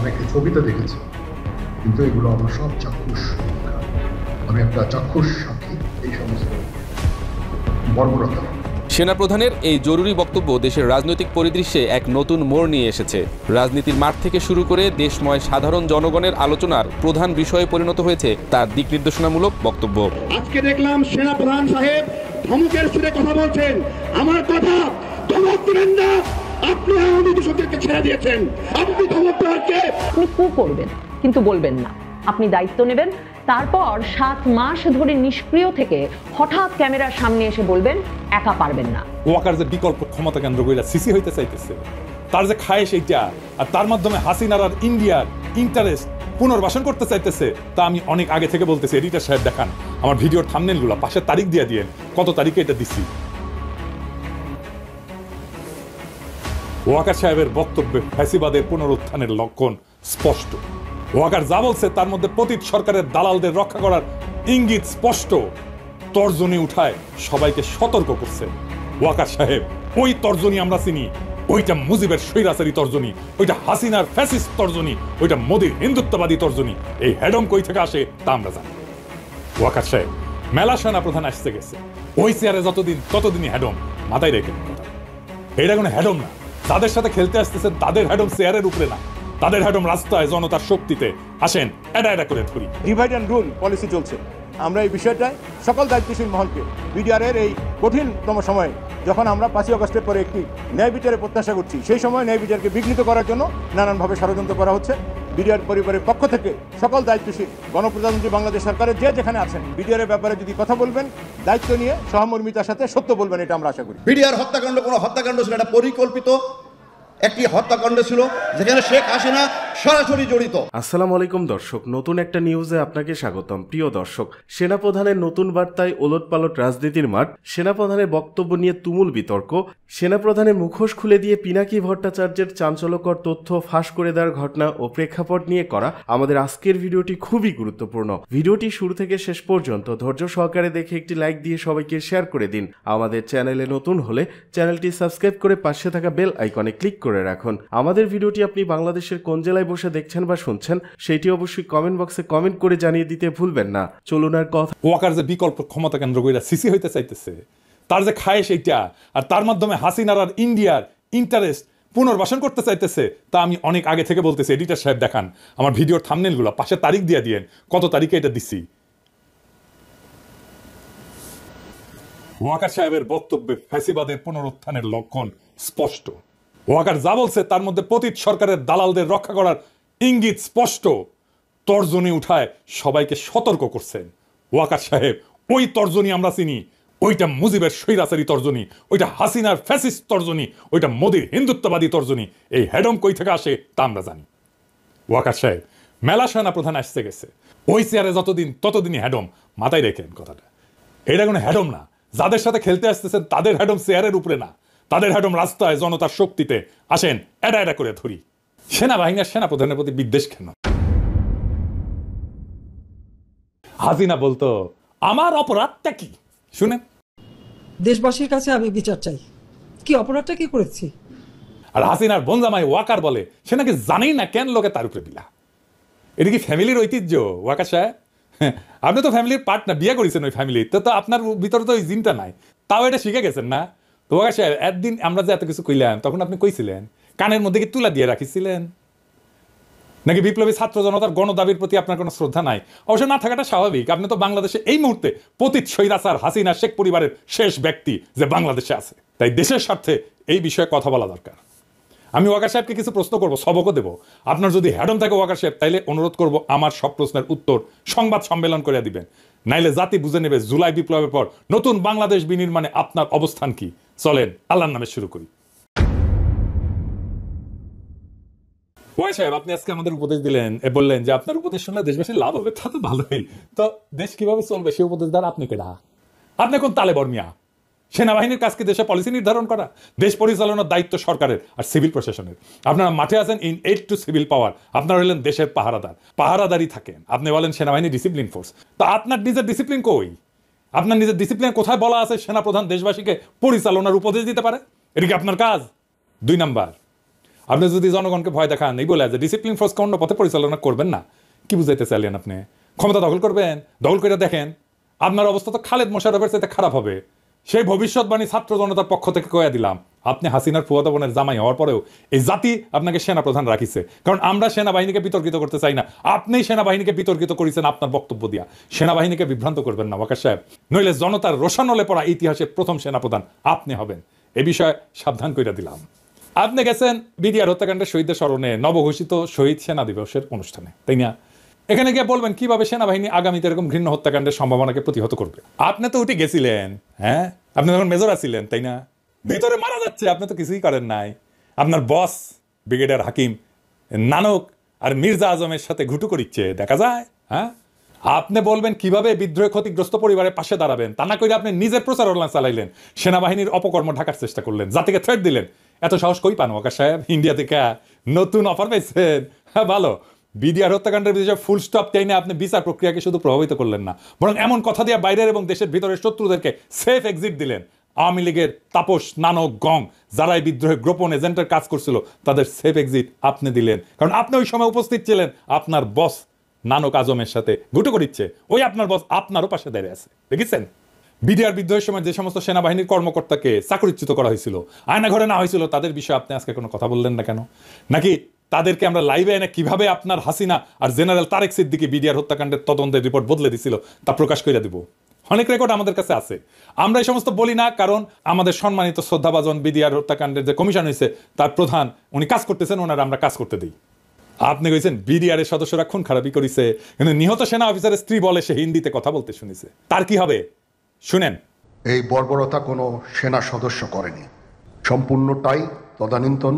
অনেকে ছবিতে দেখেছে, কিন্তু এগুলো আমার সব চাক্ষুষ। আমি একটা চাক্ষুষ সাক্ষী এই সমস্ত বর্বরতা। সেনাপ্রধানের এই জরুরি বক্তব্য দেশের রাজনৈতিক পরিদৃশ্যে এক নতুন মোড় নিয়ে এসেছে। রাজনীতির মাঠ থেকে শুরু করে দেশময় সাধারণ জনগণের আলোচনার প্রধান বিষয়ে পরিণত হয়েছে তার দিক নির্দেশনামূলক বক্তব্য। আজকে দেখলাম সেনাপ্রধান সাহেব ধমকের সুরে কথা বলছেন। আমার কথা, ধমক দিবেন না। আপনি আওয়ামী কৃষকদেরকে ছেড়ে দিয়েছেন, আপনি ধমক দেওয়াকে আপনি কু করবেন কিন্তু বলবেন না। আপনি দায়িত্ব নেবেন, তারপর 7 মাস ধরে নিষ্ক্রিয় থেকে হঠাৎ ক্যামেরার সামনে এসে বলবেন একা পারবেন না। ওয়াকার যে বিকল্প ক্ষমতা কেন্দ্র কইরা সিসি হইতে চাইতেছে, তার যে খায় সেইটা, আর তার মাধ্যমে হাসিনার আর ইন্ডিয়ার ইন্টারেস্ট পুনর্বাসন করতে চাইতেছে, তা আমি অনেক আগে থেকে বলতেছি। এডিটর সাহেব দেখান আমার ভিডিওর থাম্বনেলগুলো, পাশের তারিখ দিয়ে দিয়েন কত তারিখে এটা দিছি। ওয়াকার সাহেবের বক্তব্যে ফ্যাসিবাদের পুনরুত্থানের লক্ষণ স্পষ্ট। ওয়াকার যা বলছে তার মধ্যে পতিত সরকারের দালালদের রক্ষা করার ইঙ্গিত স্পষ্ট। তর্জনী উঠায় সবাইকে সতর্ক করছে। ওয়াকার সাহেব, ওই তর্জনী আমরা চিনি, ওইটা মুজিবের স্বৈরাচারী তর্জনী, ওইটা হাসিনার ফ্যাসিস্ট তর্জনী, ওইটা মোদির হিন্দুত্ববাদী তর্জনী। এই হেডম কই থেকে আসে তা আমরা জানি। ওয়াকার সাহেব, মেলা সেনা প্রধান আসতে গেছে, ওই চেয়ারে যতদিন ততদিনই হেডম। মাথায় রেখে কথা, এটা কোনো হেডম না। যাদের সাথে খেলতে আসতেছেন তাদের হেডম চেয়ারের উপরে না, তাদের হেডম রাস্তায় জনতার শক্তিতে। আসেন এটা এটা করে ধরি। ডিভাইড অ্যান্ড রুল পলিসি চলছে। আমরা এই বিষয়টায় সকল দায়িত্বশীল মহলকে বিডিআরের এই কঠিনতম সময়ে, যখন আমরা 5ই আগস্টের পরে একটি ন্যায় বিচারের প্রত্যাশা করছি, সেই সময় ন্যায় বিচারকে বিঘ্নিত করার জন্য নানানভাবে ষড়যন্ত্র করা হচ্ছে। বিডিআর পরিবারের পক্ষ থেকে সকল দায়িত্বশীল গণপ্রজাতন্ত্রী বাংলাদেশ সরকারের যে যেখানে আছেন, বিডিআরের ব্যাপারে যদি কথা বলবেন দায়িত্ব নিয়ে সহমর্মিতার সাথে সত্য বলবেন, এটা আমরা আশা করি। বিডিআর হত্যাকাণ্ড কোনো হত্যাকাণ্ড ছিল, এটা পরিকল্পিত একটি হত্যাকাণ্ড ছিল, যেখানে শেখ হাসিনা সরাসরি জড়িত। আসসালামু আলাইকুম দর্শক, নতুন একটা নিউজে আপনাকে স্বাগতম। প্রিয় দর্শক, সেনাপ্রধানের নতুন বার্তায় ওলটপালট রাজনীতির মাঠ। সেনাপ্রধানের বক্তব্য নিয়ে তুমুল বিতর্ক। সেনাপ্রধানের মুখোশ খুলে দিয়ে পিনাকি ভট্টাচার্যের চাঞ্চল্যকর তথ্য ফাঁস করে দেওয়ার ঘটনা ও প্রেক্ষাপট নিয়ে করা আমাদের আজকের ভিডিওটি খুবই গুরুত্বপূর্ণ। ভিডিওটি শুরু থেকে শেষ পর্যন্ত ধৈর্য সহকারে দেখে একটি লাইক দিয়ে সবাইকে শেয়ার করে দিন। আমাদের চ্যানেলে নতুন হলে চ্যানেলটি সাবস্ক্রাইব করে পাশে থাকা বেল আইকনে ক্লিক করে রাখুন। আমাদের ভিডিওটি আপনি বাংলাদেশের কোন জেলায় বসে দেখছেন বা শুনছেন সেটি অবশ্যই কমেন্ট বক্সে কমেন্ট করে জানিয়ে দিতে ভুলবেন না। চলুন আর কথা। ওয়াকার যে বিকল্প ক্ষমতা কেন্দ্র কইরা সিসি হইতে চাইতেছে, তার যে খায় সেইটা, আর তার মাধ্যমে হাসিনার আর ইন্ডিয়ার ইন্টারেস্ট পুনর্বাসন করতে চাইতেছে, তা আমি অনেক আগে থেকে বলতেছি। এডিটর সাহেব দেখান আমার ভিডিওর থাম্বনেলগুলো, পাশের তারিখ দিয়ে দিয়েন কত তারিখে এটা দিছি। ওয়াকার সাহেবের বক্তব্যে ফ্যাসিবাদের পুনরুত্থানের লক্ষণ স্পষ্ট। ওয়াকার যা বলছে তার মধ্যে পতিত সরকারের দালালদের রক্ষা করার ইঙ্গিত স্পষ্ট। তর্জনী উঠায় সবাইকে সতর্ক করছেন। ওয়াকার সাহেব, ওই তর্জনী আমরা চিনি, ওইটা মুজিবের স্বৈরাচারী তর্জনী, ওইটা হাসিনার ফ্যাসিস্ট তর্জনী, ওইটা মোদির হিন্দুত্ববাদী তর্জনী। এই হেডম কই থেকে আসে তা আমরা জানি। ওয়াকার সাহেব, মেলা সেনা প্রধান আসতে গেছে, ওই চেয়ারে যতদিন ততদিনই হেডম। মাথায় রেখেন কথাটা, এটা কোনো হেডম না। যাদের সাথে খেলতে আসতেছেন তাদের হেডম চেয়ারের উপরে না, তাদের হেডম রাস্তায় জনতার শক্তিতে। আসেন এটা এটা করে ধরি। সেনাবাহিনীর সেনাপ্রধানের প্রতি বিদ্বেষ কেন? হাসিনা বলতো আমার অপরাধটা কি শুনেন। দেশবাসীর কাছে আমি বিচার চাই, কি অপরাধটা কি করেছি। আর হাসিনার বোনজামাই ওয়াকার বলে সে নাকি জানেই না কেন লোকে তার উপরে বিলা। এটা কি ফ্যামিলির ঐতিহ্য ওয়াকার সাহেব? আপনি তো ফ্যামিলির পার্ট না, বিয়ে করেছেন ওই ফ্যামিলি, তো আপনার ভিতরে তো ওই জিনটা নাই, তাও এটা শিখে গেছেন না। তো ওয়াকার সাহেব, একদিন আমরা যে এত কিছু কইলাম তখন আপনি কইছিলেন কানের মধ্যে কি তুলা দিয়ে রাখিছিলেন নাকি? বিপ্লবী ছাত্র জনতার গণদাবির প্রতি আপনার কোনো শ্রদ্ধা নাই? অবশ্য না থাকাটা স্বাভাবিক। আপনি তো বাংলাদেশে এই মুহূর্তে পতিত স্বৈরাচার হাসিনা শেখ পরিবারের শেষ ব্যক্তি যে বাংলাদেশে আছে। তাই দেশের স্বার্থে এই বিষয়ে কথা বলা দরকার। আমি ওয়াকার সাহেবকে কিছু প্রশ্ন করবো, সবকও দেবো। আপনার যদি হেডম থাকে ওয়াকার সাহেব, তাইলে অনুরোধ করবো আমার সব প্রশ্নের উত্তর সংবাদ সম্মেলন করে দিবেন, নাইলে জাতি বুঝে নেবে জুলাই বিপ্লবের পর নতুন বাংলাদেশ বিনির্মাণে আপনার অবস্থান কি। চলেন আল্লাহর নামে শুরু করি। ওয়াই সাহেব, আপনি আজকে আমাদের উপদেশ দিলেন, বললেন যে আপনার উপদেশ শুনলে দেশবাসীর লাভ হবে, তা তো ভালোই। তো দেশ কিভাবে চলবে সে উপদেশ দেন আপনি কেডা? আপনি কোন তালে বর্মিয়া? সেনাবাহিনীর কাজকে দেশে পলিসি নির্ধারণ করা, দেশ পরিচালনার দায়িত্ব সরকারের আর সিভিল প্রশাসনের। আপনারা মাঠে আছেন ইন এইড টু সিভিল পাওয়ার, আপনারা হলেন দেশের পাহারাদার, পাহারাদারই থাকেন। আপনি বলেন সেনাবাহিনী ডিসিপ্লিন ফোর্স, তা আপনার নিজের ডিসিপ্লিন কই? আপনার নিজের ডিসিপ্লিন কোথায় বলা আছে সেনাপ্রধান দেশবাসীকে পরিচালনার উপদেশ দিতে পারে? এটা কি আপনার কাজ? 2 নাম্বার, আপনি যদি জনগণকে ভয় দেখান এই বলে যে ডিসিপ্লিন ফোর্সকে অন্য পথে পরিচালনা করবেন না, কি বুঝাইতে চাইলেন আপনি? ক্ষমতা দখল করবেন, দখল করে দেখেন আপনার অবস্থা তো খালেদ মোশাররফের চাইতে খারাপ হবে। সেই ভবিষ্যৎবাণী ছাত্র জনতার পক্ষ থেকে কয়ে দিলাম। আপনি হাসিনার ফুয়াদা বোনের জামাই হওয়ার পরেও এই জাতি আপনাকে সেনাপ্রধান রাখিছে, কারণ আমরা সেনাবাহিনীকে বিতর্কিত করতে চাই না। আপনিই সেনাবাহিনীকে বিতর্কিত করেছেন আপনার বক্তব্য দিয়া। সেনাবাহিনীকে বিভ্রান্ত করবেন না ওয়াকার সাহেব, নইলে জনতার রোশানলে পড়া ইতিহাসের প্রথম সেনাপ্রধান আপনি হবেন। এ বিষয়ে সাবধান করে দিলাম। আপনি গেছেন বিডিআর হত্যাকাণ্ডের শহীদদের স্মরণে নবঘোষিত শহীদ সেনা দিবসের অনুষ্ঠানে, তাই না? এখানে গিয়ে বলবেন কিভাবে সেনাবাহিনী আগামীতে এরকম ঘৃণ্য হত্যাকাণ্ডের সম্ভাবনাকে প্রতিহত করবে। আপনি তো উঠে গেছিলেন, হ্যাঁ, আপনি যখন মেজর আছিলেন, তাই না? ভেতরে মারা যাচ্ছে, আপনি তো কিছুই করেন নাই। আপনার বস ব্রিগেডিয়ার হাকিম নানক আর মির্জা আজমের সাথে ঘুটু করিচ্ছে, দেখা যায়। হ্যাঁ, আপনি বলবেন কিভাবে বিদ্রোহে ক্ষতিগ্রস্ত পরিবারের পাশে দাঁড়াবেন, তা না করে আপনি নিজের প্রচারণা চালাইলেন, সেনাবাহিনীর অপকর্ম ঢাকার চেষ্টা করলেন, জাতিকে থ্রেট দিলেন। এত সাহস কই পান ওয়াকার সাহেব? ইন্ডিয়া থেকে নতুন অফার পেয়েছেন, হ্যাঁ ভালো। বিডিআর হত্যাকাণ্ডের বিষয়ে ফুল স্টপ টেনে আপনি বিচার প্রক্রিয়াকে শুধু প্রভাবিত করলেন না, বরং এমন কথা দিয়ে বাইরের এবং দেশের ভিতরের শত্রুদেরকে সেফ এক্সিট দিলেন। আওয়ামী লীগের তাপস, নানক, গং যারা এই বিদ্রোহে গোপন এজেন্টের কাজ করছিল তাদের সেফ এক্সিট আপনি দিলেন, কারণ আপনি ওই সময় উপস্থিত ছিলেন। আপনার বস নানক আজমের সাথে ঘুটু করিচ্ছে, ওই আপনার বস আপনারও পাশে দাঁড়িয়ে আছে, দেখেছেন? বিডিআর বিদ্রোহের সময় যে সমস্ত সেনাবাহিনীর কর্মকর্তাকে চাকরিচ্যুত করা হয়েছিল, আয়না ঘরে না হয়েছিল, তাদের বিষয়ে আপনি আজকে কোনো কথা বললেন না কেন? নাকি তাদেরকে আমরা লাইভে এনে কিভাবে আপনার হাসিনা আর জেনারেল তারেক সিদ্দিকী বিডিআর হত্যাকাণ্ডের তদন্তের রিপোর্ট বদলে দিছিল তা প্রকাশ করে দিব। অনেক রেকর্ড আমাদের কাছে আছে। আমরা এই সমস্ত বলি না, কারণ আমাদের সম্মানিত শ্রদ্ধাভাজন বিডিআর হত্যাকাণ্ডের যে কমিশন হয়েছে তার প্রধান উনি কাজ করতেছেন, ওনারা আমরা কাজ করতে দিই। আপনি কইছেন বিডিআর এর সদস্যরা খুন খারাপি করেছে, কিন্তু নিহত সেনা অফিসারের স্ত্রী বলে সে হিন্দিতে কথা বলতে শুনেছে। তার কি হবে শুনেন। এই বর্বরতা কোনো সেনা সদস্য করেনি, সম্পূর্ণটাই তদানীন্তন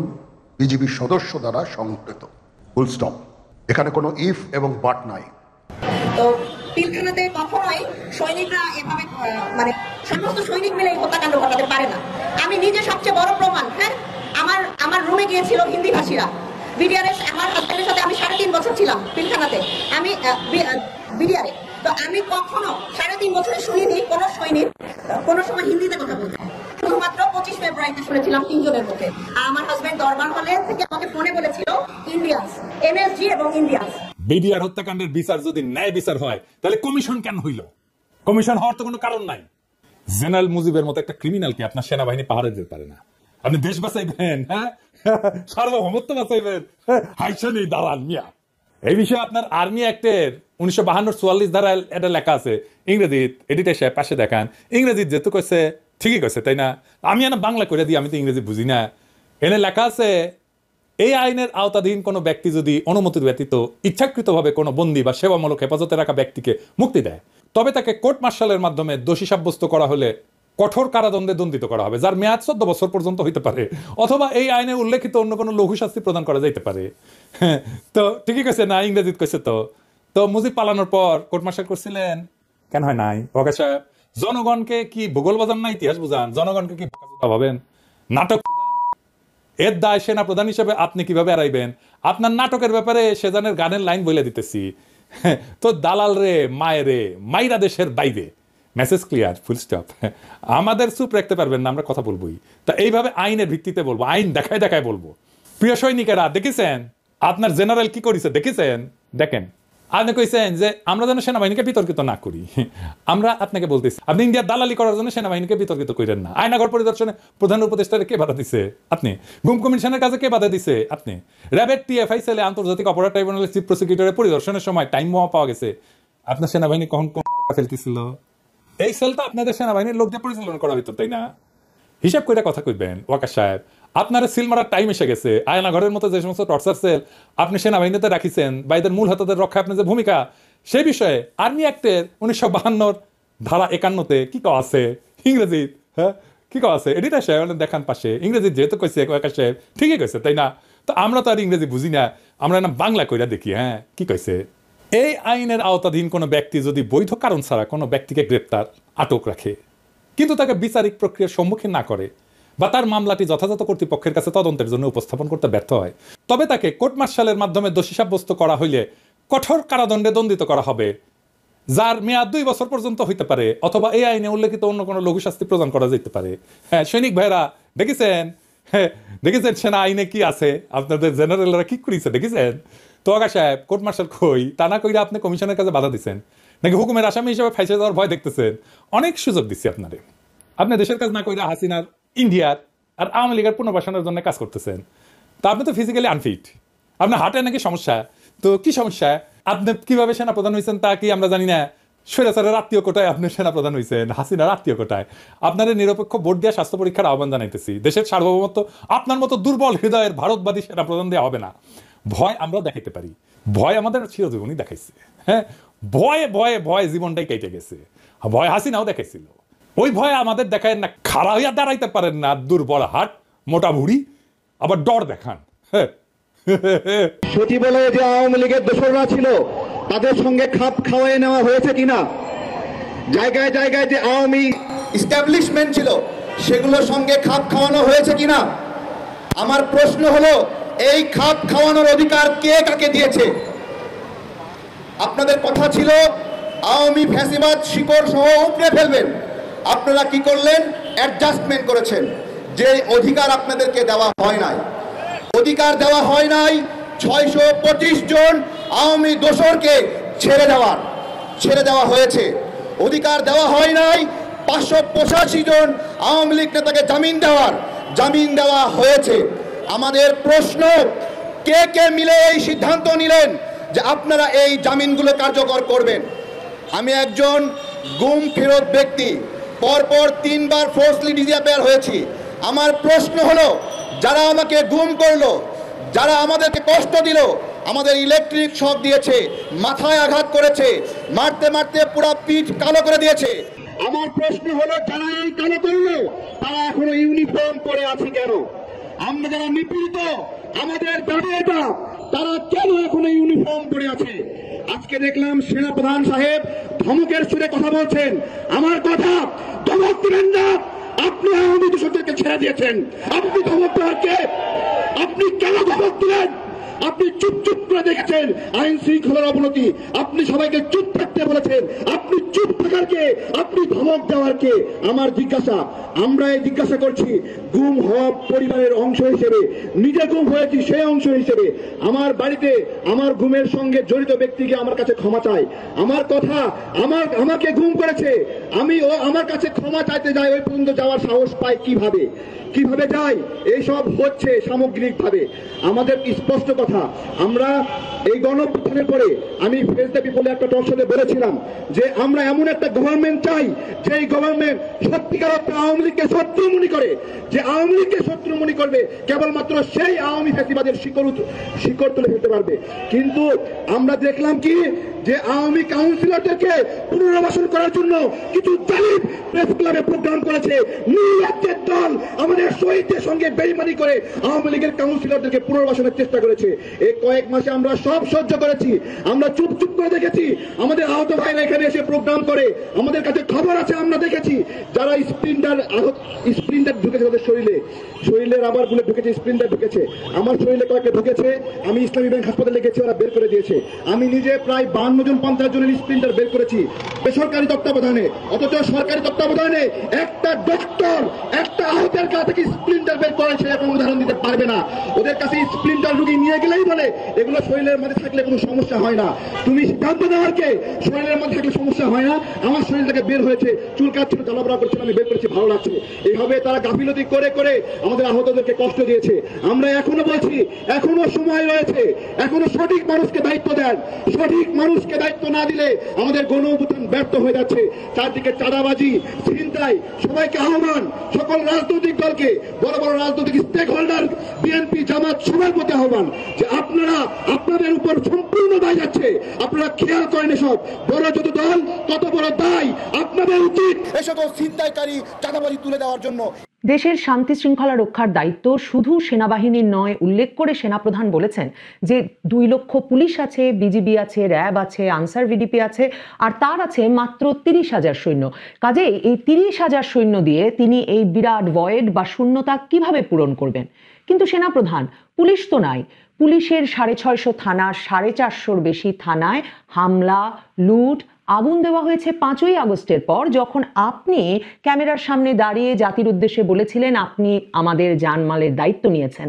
বিজিবির সদস্য দ্বারা সংঘটিত। Full stop. এখানে কোনো ইফ এবং বাট নাই। তো পিলখানাতে কখনোই সৈনিকরা এভাবে মানে সমস্ত সৈনিক মিলে হত্যাকাণ্ড ঘটাতে পারে না। আমি নিজে সবচেয়ে বড় প্রমাণ। হ্যাঁ, আমার রুমে গিয়েছিল হিন্দি ভাষীরা। বিডিআর আমার হাজবেন্ডের সাথে আমি 3.5 বছর ছিলাম পিলখানাতে, আমি বিডিআরে। তো আমি কখনো 3.5 বছরে শুনিনি কোনো সৈনিক কোনো সময় হিন্দিতে কথা বলতে। শুধুমাত্র 25 ফেব্রুয়ারিতে শুনেছিলাম 3 জনের মুখে। আমার হাজবেন্ড দরবার হলে থেকে আমাকে ফোনে বলেছিল ইন্ডিয়ান্স, এমএসজি এবং ইন্ডিয়ান্স। বিডিআর হত্যাকাণ্ডের বিচার যদি ন্যায় বিচার হয় তাহলে কমিশন কেন হইল? কমিশন হওয়ার তো কোনো কারণ নাই। জেনারেল মুজিবের মতো একটা ক্রিমিনালকে আপনার সেনাবাহিনী পাহাড়ে দিতে পারে না। আপনি দেশ বাঁচাইবেন, হ্যাঁ, সার্বভৌমত্ব বাঁচাইবেন, হাইসেন এই দালাল মিয়া। এই বিষয়ে আপনার আর্মি অ্যাক্টের 1952-44 ধারায় এটা লেখা আছে ইংরেজিত। এডিটার সাহেব পাশে দেখান, ইংরেজিত যেহেতু কইছে ঠিকই কইছে, তাই না? আমি এনে বাংলা করে দিই, আমি তো ইংরেজি বুঝি না। এনে লেখা আছে এই আইনের আওতাধীন কোনো ব্যক্তি যদি অনুমতির ব্যতীত ইচ্ছাকৃতভাবে কোনো বন্দী বা সেবামূলক হেফাজতে রাখা ব্যক্তিকে মুক্তি দেয়, তবে তাকে কোর্ট মার্শালের মাধ্যমে দোষী সাব্যস্ত করা হলে কঠোর কারাদণ্ডে দণ্ডিত করা হবে, যার মেয়াদ 14 বছর পর্যন্ত হইতে পারে, অথবা এই আইনে উল্লেখিত অন্য কোনো লঘু শাস্তি প্রদান করা যাইতে পারে। তো ঠিকই কইছে না? ইংরেজিত কইছে। তো মুজিব পালানোর পর কোর্ট মার্শাল করছিলেন কেন হয় নাই? ওকে সাহেব, জনগণকে কি ভূগোল বাজান না ইতিহাস বুঝান? জনগণকে কি ভাবেন? নাটক এর দায় সেনা প্রধান হিসেবে আপনি কিভাবে এড়াইবেন? আপনার নাটকের ব্যাপারে সেজানের গানের লাইন বলে দিতেছি। তো দালাল রে মায়ের রে মাইরা দেশের বাইরে, মেসেজ ক্লিয়ার, ফুল স্টপ। আমাদের চুপ রাখতে পারবেন না, আমরা কথা বলবোই। তা এইভাবে আইনের ভিত্তিতে বলবো, আইন দেখায় দেখায় বলবো। প্রিয় সৈনিকেরা, দেখেছেন আপনার জেনারেল কি করেছে? দেখেছেন? দেখেন, আপনি কইছেন যে আমরা যেন সেনাবাহিনীকে বিতর্কিত না করি। আমরা আপনাকে বলতেছি আপনি ইন্ডিয়ার দালালি করার জন্য সেনাবাহিনীকে বিতর্কিত করেন না। আয়নাঘর পরিদর্শনে প্রধান উপদেষ্টারে কে বাধা দিছে? আপনি। গুম কমিশনের কাছে কে বাধা দিছে? আপনি। র্যাবের টিএফআই সেলে আন্তর্জাতিক অপরাধ ট্রাইব্যুনালের চিফ প্রসিকিউটরের পরিদর্শনের সময় টাইম বোমা পাওয়া গেছে। আপনার সেনাবাহিনী কখন কোন ফেলতেছিল? এই সেলটা আপনাদের সেনাবাহিনীর লোক দিয়ে পরিচালনা করা হইতো, তাই না? হিসাব করে কথা কইবেন ওয়াকার সাহেব। আপনার সিল মারার টাইম এসে গেছে। আয়না ঘরের মতো যে সমস্ত টর্চার সেল আপনি সেনাবাহিনীতে রাখিছেন বা এদের মূল হাতাদের রক্ষায় আপনার যে ভূমিকা, সেই বিষয়ে আর্মি অ্যাক্টের 1952 ধারা 51-তে কি কওয়া আছে ইংরেজিত? হ্যাঁ, কি কওয়া আছে? এডিটার সাহেব দেখান পাশে, ইংরেজিত যেহেতু কইছে ওয়াকার সাহেব, ঠিকই কইছে, তাই না? তো আমরা তো আর ইংরেজি বুঝি না, আমরা না বাংলা কইরা দেখি। হ্যাঁ, কি কইছে? এই আইনের আওতাধীন কোনো ব্যক্তি যদি বৈধ কারণ ছাড়া কোনো ব্যক্তিকে গ্রেপ্তার, আটক রাখে, কিন্তু তাকে বিচারিক প্রক্রিয়ার সম্মুখীন না করে বা তার মামলাটি যথাযথ কর্তৃপক্ষের কাছে তদন্তের জন্য উপস্থাপন করতে ব্যর্থ হয়, তবে তাকে কোর্ট মার্শালের মাধ্যমে দোষী সাব্যস্ত করা হইলে কঠোর কারাদণ্ডে দণ্ডিত করা হবে, যার মেয়াদ 2 বছর পর্যন্ত হইতে পারে, অথবা এই আইনে উল্লেখিত অন্য কোনো লঘু শাস্তি প্রদান করা যেতে পারে। হ্যাঁ সৈনিক ভাইরা, দেখেছেন হ্যাঁ, দেখেছেন সেনা আইনে কি আছে, আপনাদের জেনারেলরা কি করেছে দেখেছেন? তো আগা সাহেব কোর্ট মার্শাল কই তা না কইরা আপনি কমিশনের কাছে বাধা দিচ্ছেন নাকি হুকুমের আসামি হিসেবে ফাইসে যাওয়ার ভয় দেখতেছেন? অনেক সুযোগ দিচ্ছি আপনারে। আপনি দেশের কাজ না কইরা হাসিনার, ইন্ডিয়ার আর আওয়ামী লীগের পুনর্বাসনের জন্য কাজ করতেছেন। তা আপনি তো ফিজিক্যালি আনফিট, আপনার হার্টে নাকি সমস্যা। তো কি সমস্যা? আপনি কিভাবে সেনাপ্রধান হয়েছেন তা কি আমরা জানি না? স্বৈরাচারের আত্মীয় কোটায় আপনি সেনাপ্রধান হয়েছেন, হাসিনার আত্মীয় কোটায়। আপনাদের নিরপেক্ষ ভোট দেওয়া স্বাস্থ্য পরীক্ষার আহ্বান জানাইতেছি। দেশের সার্বভৌমত্ব আপনার মতো দুর্বল হৃদয়ের ভারতবাদী সেনাপ্রধান দেওয়া হবে না। ভয় আমরা দেখাইতে পারি, ভয় আমাদের চিরজীবনই দেখাইছে। হ্যাঁ, ভয়ে ভয়ে ভয়ে জীবনটাই কেটে গেছে। ভয় হাসিনাও দেখাইছিল, ওই ভয় আমাদের দেখায় না। খাড়া হইয়া দাঁড়াইতে পারেন না, দুর্বল হাট, মোটা ভুড়ি, আবার ডর দেখান। হ্যাঁ, সচিবালয়ে যে আওয়ামী লীগের দোসররা ছিল তাদের সঙ্গে খাপ খাওয়াই নেওয়া হয়েছে কিনা? জায়গায় জায়গায় যে আওয়ামী ইস্টাবলিশমেন্ট ছিল সেগুলোর সঙ্গে খাপ খাওয়ানো হয়েছে কিনা? আমার প্রশ্ন হলো, এই খাপ খাওয়ানোর অধিকার কে কাকে দিয়েছে? আপনাদের কথা ছিল আওয়ামী ফ্যাসিবাদ শিকড় সহ উপড়ে ফেলবেন, আপনারা কি করলেন? অ্যাডজাস্টমেন্ট করেছেন। যে অধিকার আপনাদেরকে দেওয়া হয় নাই, অধিকার দেওয়া হয় নাই 625 জন আওয়ামী দোসরকে ছেড়ে দেওয়া হয়েছে। অধিকার দেওয়া হয় নাই 585 জন আওয়ামী লীগ নেতাকে জামিন দেওয়া হয়েছে। আমাদের প্রশ্ন, কে কে মিলে এই সিদ্ধান্ত নিলেন যে আপনারা এই জামিনগুলো কার্যকর করবেন? আমি একজন গুম ফেরত ব্যক্তি, পরপর 3 বার ফোর্সলি ডিসঅ্যাপিয়ার হয়েছি। আমার প্রশ্ন হলো, যারা আমাকে গুম করলো, যারা আমাদেরকে কষ্ট দিল, আমাদের ইলেকট্রিক শক দিয়েছে, মাথায় আঘাত করেছে, মারতে মারতে পুরো পিঠ কালো করে দিয়েছে। আমার প্রশ্ন হলো, যারা এই কালো করলো তারা এখনো ইউনিফর্ম পরে আছে কেন? আমরা যারা নিপীড়িত, আমাদের দাবি এটা, তারা কেন এখনো ইউনিফর্ম পরে আছে? আজকে দেখলাম সেনাপ্রধান সাহেব ধমকের সুরে কথা বলছেন। আমার কথা, ধমক দিবেন না। আপনি আওয়ামী দোসরদেরকে ছেড়ে দিয়েছেন, আপনি ধমক দেওয়ার কে? আপনি কেন ধমক দিলেন? আপনি চুপ করে দেখেছেন আইন শৃঙ্খলার অবনতি, আপনি সবাইকে চুপ থাকতে বলেছেন। আপনি চুপ থাকার কে? আপনি ধমক দেওয়ার কে? আমার জিজ্ঞাসা, আমরা এই জিজ্ঞাসা করছি গুম হওয়া পরিবারের অংশ হিসেবে, নিজে গুম হয়েছি সেই অংশ হিসেবে। আমার বাড়িতে আমার গুমের সঙ্গে জড়িত ব্যক্তিকে আমার কাছে ক্ষমা চাই। আমার কথা, আমাকে গুম করেছে, আমি আমার কাছে ক্ষমা চাইতে যাই, ওই পর্যন্ত যাওয়ার সাহস পাই কিভাবে যাই? এইসব হচ্ছে সামগ্রিকভাবে। আমাদের স্পষ্ট কথা, আমরা এই গণঅভ্যুত্থানের পরে আমি ফেস দ্য পিপলে একটা টক শোতে বলেছিলাম যে আমরা এমন একটা গভর্নমেন্ট চাই যেই গভর্নমেন্ট সত্যিকার অর্থে আওয়ামী লীগকে শত্রু মনে করে। যে আওয়ামী লীগকে শত্রু মনে করবে কেবলমাত্র সেই আওয়ামী ফ্যাসিবাদের শিকড় তুলে ফেলতে পারবে। কিন্তু আমরা দেখলাম কি, যে আওয়ামী কাউন্সিলরদেরকে পুনর্বাসন করার জন্য কিছু জালিম প্রেস ক্লাবে প্রোগ্রাম করেছে। নির্লজ্জের দল আমাদের শহীদদের সঙ্গে বেইমানি করে আওয়ামী লীগের কাউন্সিলরদেরকে পুনর্বাসনের চেষ্টা করেছে। এই কয়েক মাসে আমরা সব সহ্য করেছি, আমরা চুপ করে দেখেছি। আমাদের আহত ভাইরা এখানে এসে প্রোগ্রাম করে, আমাদের কাছে খবর আছে, আমরা দেখেছি যারা স্প্রিন্টার ঢুকেছে তাদের শরীরে রাবার বুলেট ঢুকেছে, স্প্রিন্টার ঢুকেছে। আমার শরীরে কয়েকটা ঢুকেছে, আমি ইসলামী ব্যাংক হাসপাতালে গেছি, ওরা বের করে দিয়েছে। আমি নিজে প্রায় 52 জন 50 জনের স্প্রিন্টার বের করেছি বেসরকারি তত্ত্বাবধানে। অথচ সরকারি তত্ত্বাবধানে একটা ডক্টর একটা আহতের কাছ থেকে স্প্রিন্টার বের করেছে এখন উদাহরণ দিতে পারবে না। ওদের কাছে স্প্রিন্টার রুগী নিয়ে গেলেই বলে এগুলো শরীরের মধ্যে থাকলে কোনো সমস্যা হয় না। তুমি সিদ্ধান্ত নেওয়ার কে? শরীরের মধ্যে থাকলে সমস্যা হয় না। আমার শরীর থেকে বের হয়েছে, চুলকাচ্ছিল, জ্বালাপোড়া করছিল, আমি বের করেছি, ভালো লাগছে। এইভাবে তারা গাফিলতি করে করে আমাদের আহতদেরকে কষ্ট দিয়েছে। আমরা এখনো বলছি, এখনো সময় রয়েছে, এখনো সঠিক মানুষকে দায়িত্ব দেন। সঠিক মানুষকে দায়িত্ব না দিলে আমাদের গণঅভ্যুত্থান ব্যর্থ হয়ে যাচ্ছে। চারদিকে চাঁদাবাজি, ছিনতাই। সবাইকে আহ্বান, সকল রাজনৈতিক দলকে, বড় বড় রাজনৈতিক স্টেক হোল্ডার, বিএনপি, জামাত, সবার প্রতি আহ্বান যে আপনারা আপনাদের উপর সম্পূর্ণ দায় যাচ্ছে, আপনারা খেয়াল করেন এসব। বড় যত দল তত বড় দায় আপনাদের উচিত এই সকল ছিনতাইকারী চাঁদাবাজি তুলে দেওয়ার জন্য। দেশের শান্তি শৃঙ্খলা রক্ষার দায়িত্ব শুধু সেনাবাহিনীর নয় উল্লেখ করে সেনাপ্রধান বলেছেন যে 2 লক্ষ পুলিশ আছে, বিজিবি আছে, র্যাব আছে, আনসার ভিডিপি আছে, আর তার আছে মাত্র 30,000 সৈন্য। কাজেই এই 30,000 সৈন্য দিয়ে তিনি এই বিরাট ভয়েড বা শূন্যতা কিভাবে পূরণ করবেন? কিন্তু সেনাপ্রধান, পুলিশ তো নাই। পুলিশের 650 থানা, 450-র বেশি থানায় হামলা, লুট, আগুন দেওয়া হয়েছে 5ই আগস্টের পর, যখন আপনি ক্যামেরার সামনে দাঁড়িয়ে জাতির উদ্দেশ্যে বলেছিলেন আপনি আমাদের জানমালের দায়িত্ব নিয়েছেন।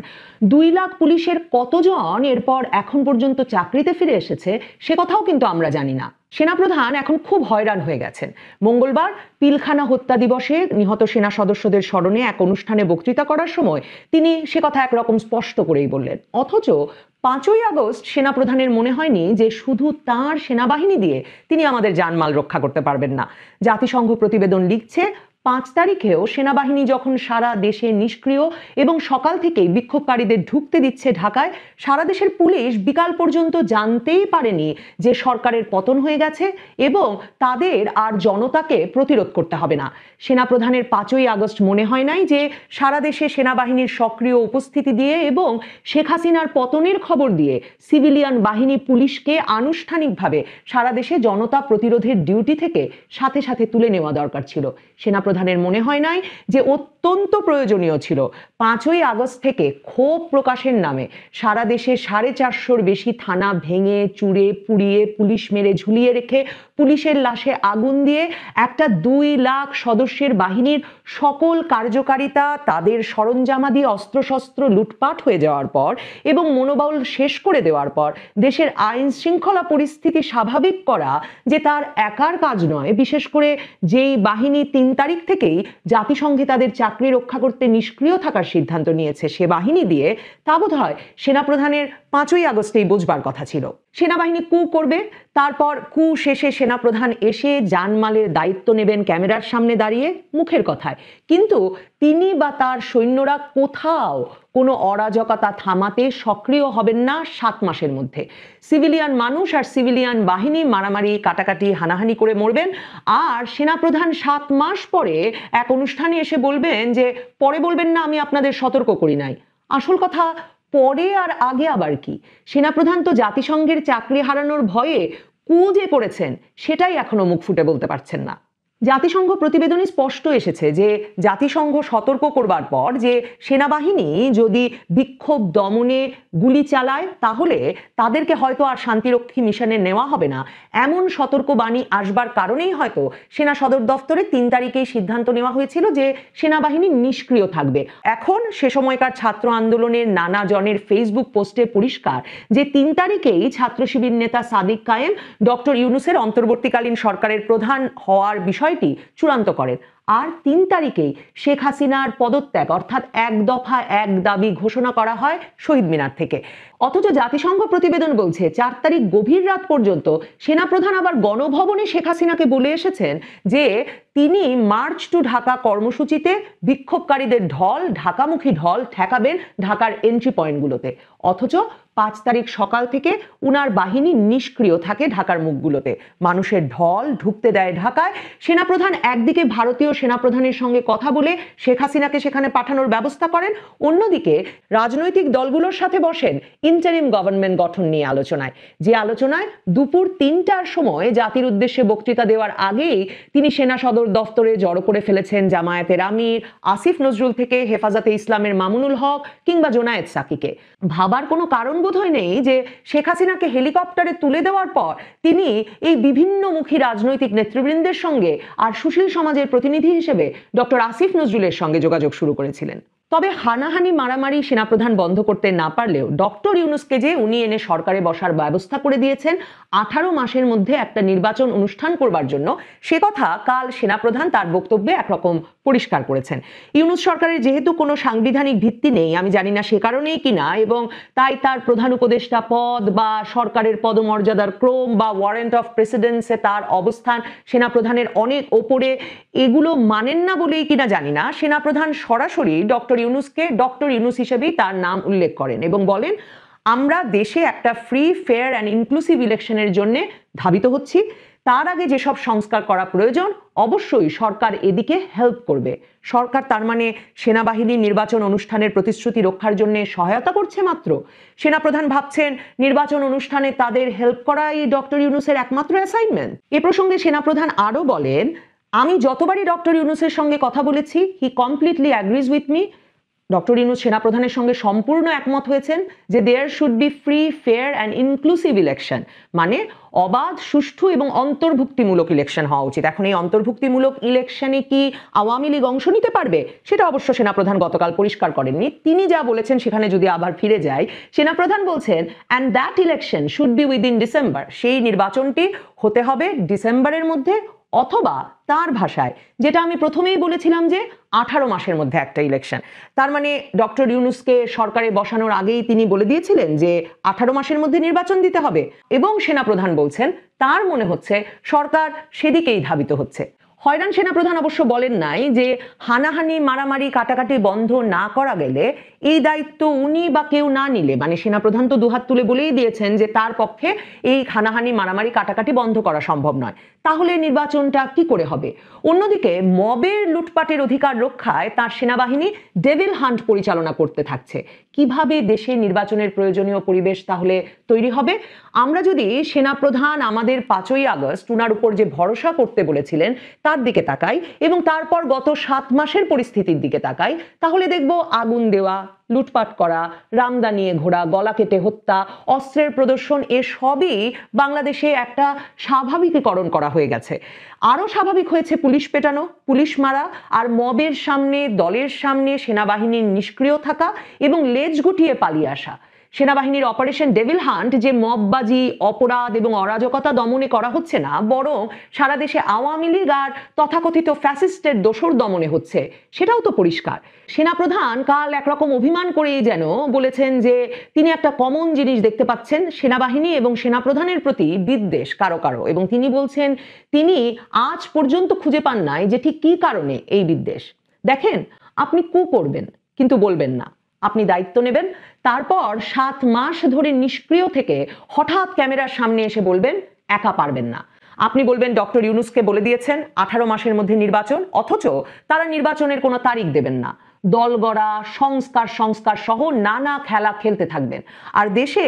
2 লাখ পুলিশের কতজন এরপর এখন পর্যন্ত চাকরিতে ফিরে এসেছে সে কথাও কিন্তু আমরা জানি না। সেনাপ্রধান এখন খুব হয়রান হয়ে গেছেন। মঙ্গলবার পিলখানা হত্যা দিবসে নিহত সেনা সদস্যদের স্মরণে এক অনুষ্ঠানে বক্তৃতা করার সময় তিনি সে কথা একরকম স্পষ্ট করেই বললেন। অথচ 5ই আগস্ট সেনাপ্রধানের মনে হয়নি যে শুধু তার সেনাবাহিনী দিয়ে তিনি আমাদের জানমাল রক্ষা করতে পারবেন না। জাতিসংঘ প্রতিবেদন লিখছে 5 তারিখেও সেনাবাহিনী যখন সারা দেশে নিষ্ক্রিয় এবং সকাল থেকেই বিক্ষোভকারীদের ঢুকতে দিচ্ছে ঢাকায়, সারা দেশের পুলিশ বিকাল পর্যন্ত জানতেই পারেনি যে সরকারের পতন হয়ে গেছে এবং তাদের আর জনতাকে প্রতিরোধ করতে হবে না। সেনাপ্রধানের 5ই আগস্ট মনে হয় নাই যে সারা দেশে সেনাবাহিনীর সক্রিয় উপস্থিতি দিয়ে এবং শেখ হাসিনার পতনের খবর দিয়ে সিভিলিয়ান বাহিনী পুলিশকে আনুষ্ঠানিকভাবে সারা দেশে জনতা প্রতিরোধের ডিউটি থেকে সাথে সাথে তুলে নেওয়া দরকার ছিল। সেনাপ্রধানের মনে হয় নাই যে অত্যন্ত প্রয়োজনীয় ছিল 5ই আগস্ট থেকে ক্ষোভ প্রকাশের নামে সারা দেশে 450-র বেশি থানা ভেঙে চুরে পুড়িয়ে পুলিশ মেরে ঝুলিয়ে রেখে পুলিশের লাশে আগুন দিয়ে একটা 2 লাখ সদস্যের বাহিনীর সকল কার্যকারিতা, তাদের সরঞ্জামাদি অস্ত্রশস্ত্র লুটপাট হয়ে যাওয়ার পর এবং মনোবল শেষ করে দেওয়ার পর দেশের আইন শৃঙ্খলা পরিস্থিতি স্বাভাবিক করা যে তার একার কাজ নয়। বিশেষ করে যেই বাহিনী 3 তারিখ থেকেই জাতিসংঘে তাদের চাকরি রক্ষা করতে নিষ্ক্রিয় থাকার সিদ্ধান্ত নিয়েছে, সে বাহিনী দিয়ে তা বোধহয় সেনাপ্রধানের 5ই আগস্টেই বুঝবার কথা ছিল। সেনাবাহিনী কু করবে, তারপর কু শেষে সেনাপ্রধান এসে জানমালের দায়িত্ব নেবেন ক্যামেরার সামনে দাঁড়িয়ে মুখের কথায়, কিন্তু তিনি বা তার সৈন্যরা কোথাও কোনো অরাজকতা থামাতে সক্রিয় হবেন না 7 মাসের মধ্যে। সিভিলিয়ান মানুষ আর সিভিলিয়ান বাহিনী মারামারি কাটাকাটি হানাহানি করে মরবেন, আর সেনাপ্রধান 7 মাস পরে এক অনুষ্ঠানে এসে বলবেন যে পরে বলবেন না আমি আপনাদের সতর্ক করি নাই। আসল কথা পরে আর আগে আবার কি? সেনাপ্রধান তো জাতিসংঘের চাকরি হারানোর ভয়ে কু যে করেছেন সেটাই এখনো মুখ ফুটে বলতে পারছেন না। জাতিসংঘ প্রতিবেদনে স্পষ্ট এসেছে যে জাতিসংঘ সতর্ক করবার পর যে সেনাবাহিনী যদি বিক্ষোভ দমনে গুলি চালায় তাহলে তাদেরকে হয়তো আর শান্তিরক্ষী মিশনে নেওয়া হবে না, এমন সতর্কবাণী আসবার কারণেই হয়তো সেনা সদর দফতরে 3 তারিখেই সিদ্ধান্ত নেওয়া হয়েছিল যে সেনাবাহিনী নিষ্ক্রিয় থাকবে। এখন সে সময়কার ছাত্র আন্দোলনের নানা জনের ফেসবুক পোস্টে পরিষ্কার যে 3 তারিখেই ছাত্র শিবির নেতা সাদিক কায়েম ডক্টর ইউনূসের অন্তর্বর্তীকালীন সরকারের প্রধান হওয়ার বিষয়টি চূড়ান্ত করেন। আর 3 তারিখেই শেখ হাসিনার পদত্যাগ অর্থাৎ 1 দফা 1 দাবি ঘোষণা করা হয় শহীদ মিনার থেকে। অথচ জাতিসংঘ প্রতিবেদন বলছে 4 তারিখ গভীর রাত পর্যন্ত সেনাপ্রধান আবার গণভবনে শেখ হাসিনাকে বলে এসেছেন যে তিনি মার্চ টু ঢাকা কর্মসূচিতে বিক্ষোভকারীদের ঢল, ঢাকামুখী ঢল ঠেকাবেন ঢাকার এন্ট্রি পয়েন্টগুলোতে। অথচ 5 তারিখ সকাল থেকে উনার বাহিনী নিষ্ক্রিয় থাকে ঢাকার মুখগুলোতে, মানুষের ঢল ঢুকতে দেয় ঢাকায়। সেনাপ্রধান একদিকে ভারতীয় সেনাপ্রধানের সঙ্গে কথা বলে শেখ হাসিনাকে সেখানে পাঠানোর ব্যবস্থা করেন, অন্যদিকে রাজনৈতিক দলগুলোর সাথে বসেন ইন্টারিম গভর্নমেন্ট গঠন নিয়ে আলোচনায়, যে আলোচনায় দুপুর 3টার সময় জাতির উদ্দেশ্যে বক্তৃতা দেওয়ার আগেই তিনি সেনা সদর দফতরে জড়ো করে ফেলেছেন জামায়াতের আমির আসিফ নজরুল থেকে হেফাজতে ইসলামের মামুনুল হক কিংবা জোনায়েদ সাকিকে। ভাবার কোনো কারণ বোধহয় নেই যে শেখ হাসিনাকে হেলিকপ্টারে তুলে দেওয়ার পর তিনি এই বিভিন্নমুখী রাজনৈতিক নেতৃবৃন্দের সঙ্গে আর সুশীল সমাজের প্রতিনিধি হিসেবে ডক্টর আসিফ নজরুলের সঙ্গে যোগাযোগ শুরু করেছিলেন। তবে হানাহানি মারামারি সেনাপ্রধান বন্ধ করতে না পারলেও ডক্টর ইউনূসকে যে উনি এনে সরকারে বসার ব্যবস্থা করে দিয়েছেন 18 মাসের মধ্যে একটা নির্বাচন অনুষ্ঠান করবার জন্য, সে কথা কাল সেনাপ্রধান তার বক্তব্যে একরকম পরিষ্কার করেছেন। ইউনূস সরকারের যেহেতু কোনো সাংবিধানিক ভিত্তি নেই, আমি জানি না সে কারণেই কিনা, এবং তাই তার প্রধান উপদেষ্টা পদ বা সরকারের পদমর্যাদার ক্রম বা ওয়ারেন্ট অফ প্রেসিডেন্সে তার অবস্থান সেনাপ্রধানের অনেক ওপরে, এগুলো মানেন না বলেই কিনা জানি না সেনাপ্রধান সরাসরি ডক্টর ইউনূসকে ডক্টর ইউনূস হিসেবেই তার নাম উল্লেখ করেন এবং বলেন আমরা দেশে একটা ফ্রি, ফেয়ার অ্যান্ড ইনক্লুসিভ ইলেকশনের জন্য ধাবিত হচ্ছি। তার আগে যেসব সংস্কার করা প্রয়োজন অবশ্যই সরকার এদিকে হেল্প করবে। সরকার তার মানে সেনাবাহিনীর নির্বাচন অনুষ্ঠানের প্রতিশ্রুতি রক্ষার জন্য সহায়তা করছে মাত্র। সেনাপ্রধান ভাবছেন নির্বাচন অনুষ্ঠানে তাদের হেল্প করাই ডক্টর ইউনূসের একমাত্র অ্যাসাইনমেন্ট। এ প্রসঙ্গে সেনাপ্রধান আরও বলেন, আমি যতবারই ডক্টর ইউনূসের সঙ্গে কথা বলেছি he completely agrees with me. Doctor Yunus সেনাপ্রধানের সঙ্গে সম্পূর্ণ একমত হয়েছেন যে there should be free, fair and inclusive election, মানে অবাধ, সুষ্ঠু এবং অন্তর্ভুক্তিমূলক ইলেকশন হওয়া উচিত। এখন এই অন্তর্ভুক্তিমূলক ইলেকশনে কি আওয়ামী লীগ অংশ নিতে পারবে, সেটা অবশ্য সেনাপ্রধান গতকাল পরিষ্কার করেননি। তিনি যা বলেছেন সেখানে যদি আবার ফিরে যায়, সেনাপ্রধান বলছেন and that election should be within December, সেই নির্বাচনটি হতে হবে ডিসেম্বরের মধ্যে, অথবা তার ভাষায় যেটা আমি প্রথমেই বলেছিলাম যে 18 মাসের মধ্যে একটা ইলেকশন। তার মানে ডক্টর ইউনূসকে সরকারে বসানোর আগেই তিনি বলে দিয়েছিলেন যে 18 মাসের মধ্যে নির্বাচন দিতে হবে, এবং সেনাপ্রধান বলছেন তার মনে হচ্ছে সরকার সেদিকেই ধাবিত হচ্ছে। হয়রান সেনাপ্রধান অবশ্য বলেন নাই যে হানাহানি, মারামারি, কাটাকাটি বন্ধ না করা গেলে এই দায়িত্ব উনি বা কেউ না নিলে, মানে সেনাপ্রধান তো দুহাত তুলে বলেই দিয়েছেন যে তার পক্ষে এই হানাহানি, মারামারি, কাটাকাটি বন্ধ করা সম্ভব নয়, তাহলে নির্বাচনটা কি করে হবে? অন্যদিকে মবের লুটপাটের অধিকার রক্ষায় তার সেনাবাহিনী ডেভিল হান্ট পরিচালনা করতে থাকছে। কিভাবে দেশে নির্বাচনের প্রয়োজনীয় পরিবেশ তাহলে তৈরি হবে? আমরা যদি সেনাপ্রধান আমাদের 5ই আগস্ট উনার উপর যে ভরসা করতে বলেছিলেন তার দিকে তাকাই, এবং তারপর গত 7 মাসের পরিস্থিতির দিকে তাকাই, তাহলে দেখব আগুন দেওয়া, লুটপাট করা, রামদা নিয়ে ঘোরা, গলা কেটে হত্যা, অস্ত্রের প্রদর্শন, এসবই বাংলাদেশে একটা স্বাভাবিকীকরণ করা হয়ে গেছে। আরো স্বাভাবিক হয়েছে পুলিশ পেটানো, পুলিশ মারা, আর মবের সামনে, দলের সামনে সেনাবাহিনীর নিষ্ক্রিয় থাকা এবং লেজ গুটিয়ে পালিয়ে আসা। সেনাবাহিনীর অপারেশন ডেভিল হান্ট যে মববাজি, অপরাধ এবং অরাজকতা দমনে করা হচ্ছে না, বরং সারা দেশে আওয়ামী লীগ আর তথাকথিত ফ্যাসিস্টের দোসর দমনে হচ্ছে, সেটাও তো পরিষ্কার। সেনাপ্রধান কাল একরকম অভিমান করেই যেন বলেছেন যে তিনি একটা কমন জিনিস দেখতে পাচ্ছেন, সেনাবাহিনী এবং সেনাপ্রধানের প্রতি বিদ্বেষ কারো কারো, এবং তিনি বলছেন তিনি আজ পর্যন্ত খুঁজে পান নাই যে ঠিক কী কারণে এই বিদ্বেষ। দেখেন, আপনি কু করবেন কিন্তু বলবেন না, আপনি দায়িত্ব নেবেন, তারপর 7 মাস ধরে নিষ্ক্রিয় থেকে হঠাৎ ক্যামেরার সামনে এসে বলবেন একা পারবেন না। আপনি বলবেন ডক্টর ইউনূসকে বলে দিয়েছেন 18 মাসের মধ্যে নির্বাচন, অথচ তারা নির্বাচনের কোনো তারিখ দেবেন না। দল গড়া, সংস্কার সহ নানা খেলা খেলতে থাকবেন, আর দেশে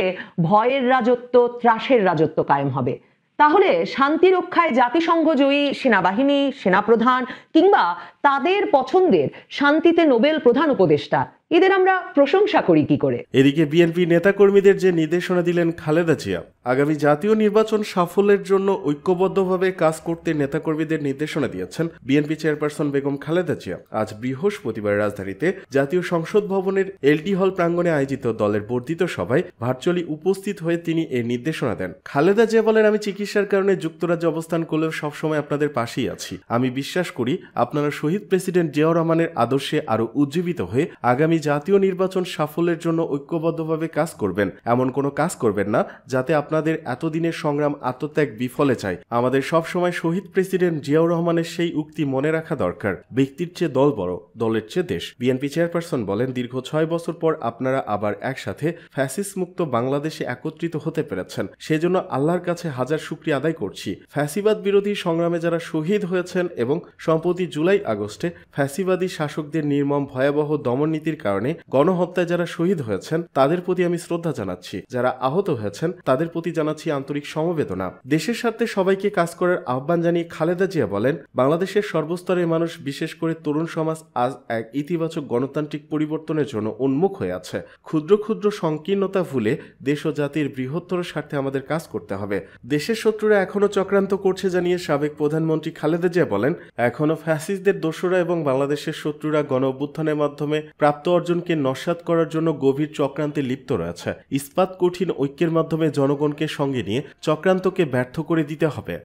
ভয়ের রাজত্ব, ত্রাসের রাজত্ব কায়েম হবে। তাহলে শান্তি রক্ষায় জাতিসংঘ জয়ী সেনাবাহিনী, সেনাপ্রধান কিংবা তাদের পছন্দের শান্তিতে নোবেল প্রধান উপদেষ্টা, এদের আমরা প্রশংসা করি কি করে? এদিকে বিএনপি নেতাকর্মীদের যে নির্দেশনা দিলেন খালেদা জিয়া, আগামী জাতীয় নির্বাচন সাফল্যের জন্য ঐক্যবদ্ধভাবে কাজ করতে নেতাকর্মীদের নির্দেশনা দিয়েছেন বিএনপি চেয়ারপারসন বেগম খালেদা জিয়া। আজ বৃহস্পতিবার রাজধানীতে জাতীয় সংসদ ভবনের এলটি হল প্রাঙ্গণে আয়োজিত দলের বর্ধিত সভায় ভার্চুয়ালি উপস্থিত হয়ে তিনি এই নির্দেশনা দেন। খালেদা জিয়া বলেন, আমি চিকিৎসার কারণে যুক্তরাজ্যে অবস্থান করলেও সবসময় আপনাদের পাশেই আছি। আমি বিশ্বাস করি আপনারা শহীদ প্রেসিডেন্ট জিয়াউর রহমানের আদর্শে আরো উজ্জীবিত হয়ে আগামী জাতীয় নির্বাচন সাফল্যের জন্য ঐক্যবদ্ধভাবে কাজ করবেন। এমন কোনো কাজ করবেন না যাতে আপনাদের এতদিনের সংগ্রাম, আত্মত্যাগ বিফলে যায়। আমাদের সবসময় শহীদ প্রেসিডেন্ট জিয়াউর রহমানের সেই উক্তি মনে রাখা দরকার, ব্যক্তির চেয়ে দল বড়, দলের চেয়ে দেশ। বিএনপি চেয়ারপারসন বলেন, দীর্ঘ 6 বছর পর আপনারা আবার একসাথে ফ্যাসিস্ট মুক্ত বাংলাদেশে একত্রিত হতে পেরেছেন, সেজন্য আল্লাহর কাছে হাজার শুকরিয়া আদায় করছি। ফ্যাসিবাদ বিরোধী সংগ্রামে যারা শহীদ হয়েছেন এবং সম্প্রতি জুলাই আগস্টে ফ্যাসিবাদী শাসকদের নির্মম ভয়াবহ দমননীতির কারণে গণহত্যায় যারা শহীদ হয়েছেন তাদের প্রতি আমি শ্রদ্ধা জানাচ্ছি। যারা আহত হয়েছেন তাদের প্রতি জানাচ্ছি আন্তরিক সমবেদনা। দেশের স্বার্থে সবাইকে কাজ করার আহ্বান জানিয়ে খালেদা জিয়া বলেন, বাংলাদেশের সর্বস্তরের মানুষ, বিশেষ করে তরুণ সমাজ আজ এক ইতিবাচক গণতান্ত্রিক পরিবর্তনের জন্য উন্মুখ হয়ে আছে। ক্ষুদ্র ক্ষুদ্র সংকীর্ণতা ভুলে দেশ ও জাতির বৃহত্তর স্বার্থে আমাদের কাজ করতে হবে। দেশের শত্রুরা এখনো চক্রান্ত করছে জানিয়ে সাবেক প্রধানমন্ত্রী খালেদা জিয়া বলেন, এখনো ফ্যাসিস্টদের দোসররা এবং বাংলাদেশের শত্রুরা গণ অভ্যুত্থানের মাধ্যমে প্রাপ্ত অর্জনকে নস্যাৎ করার জন্য গভীর চক্রান্তে লিপ্ত রয়েছে। ইস্পাত কঠিন ঐক্যের মাধ্যমে জনগণকে সঙ্গে নিয়ে চক্রান্তকে ব্যর্থ করে দিতে হবে।